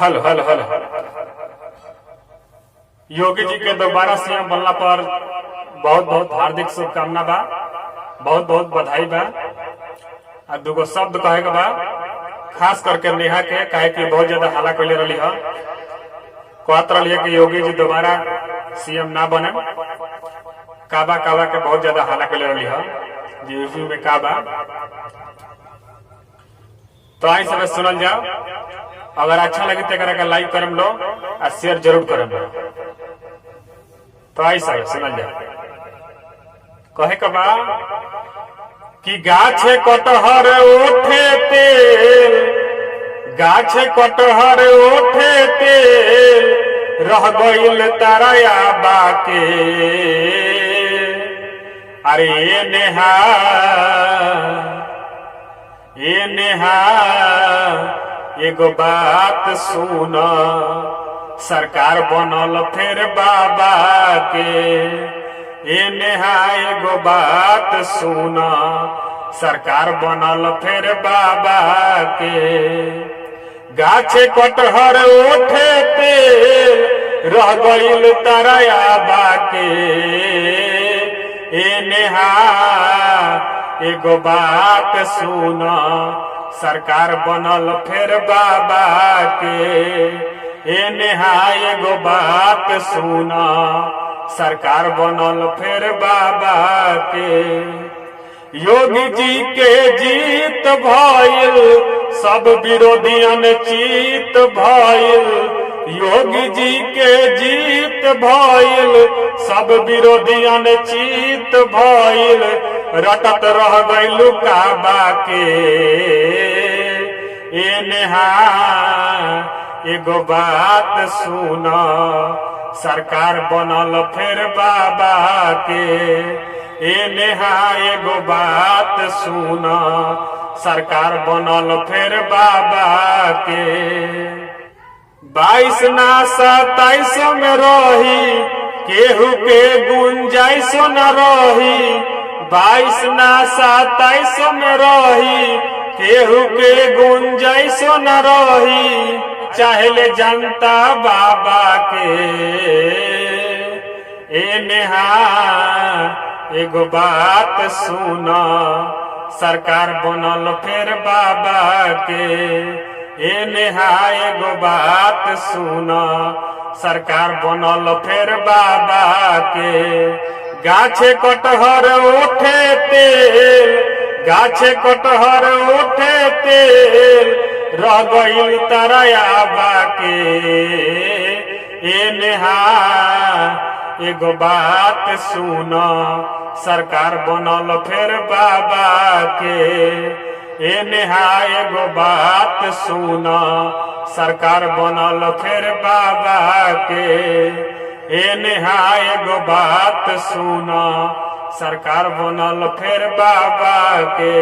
हल हल हल योगी जी के दोबारा सीएम बनला पर बहुत बहुत हार्दिक शुभकामना बा, बहुत बहुत बधाई बा। आ दुगो शब्द कहे के बा, खास करके नेहा के, काहे कि बहुत ज्यादा हल्ला कैले रही है। कहत रही है कि योगी जी दोबारा सीएम ना बने। काबा काबा के बहुत ज्यादा हल्ला कैले रही है जी, यूपी में काबा। तो आई सब सुनल जाओ। अगर अच्छा लगे तो एक लाइक करम लो और शेयर जरूर करम लो। तो आई सब सुनल जाओ। कहे के बा कि गाछे कटहर उठे तेल, गाछे कटहर उठे तेल, रह गईल ताराया बाके। अरे नेहा ए नेहा एगो बात सुन, सरकार बनल फिर बाबा के। ए नेहा एगो बात सुन, सरकार बनल फिर बाबा के। गाछे कटहर उठे तेल, रह गईल ताराया बाके। ए नेहा एगो बात सुन, सरकार बनल फिर बाबा के। ए नेहा एगो बात सुन, सरकार बनल फिर बाबा के। योगी जी के जीत भइल, सब विरोधियन चीत भइल। योगी जी के जीत भइल, सब विरोधियन चीत भइल। रटत रह गइलू काबा के। ए नेहा एगो बात सुन, सरकार बनल फिर बाबा के। ए नेहा एगो बात सुन, सरकार बनल फिर बाबा के। 22 ना 27 में रही, केहू के गुंजाइश न रही। 22 ना 27 में रही, केहू के गुंजाइश न रही। चाहले जनता बाबा के। ए नेहा एगो बात सुन, सरकार बनल फिर बाबा के। ए नेहा एगो बात सुन, सरकार बनल फिर बाबा के। गाछे कटहर उठे तेल, गाछे कटहर उठे तेल, रह गईल ताराया बाके। ए नेहा एगो बात सुन, सरकार बनल फिर बाबा के। ए नेहा एगो बात सुन, सरकार बनल फिर बाबा के। ए नेहा एगो बात सुन, सरकार बनल फिर बाबा के।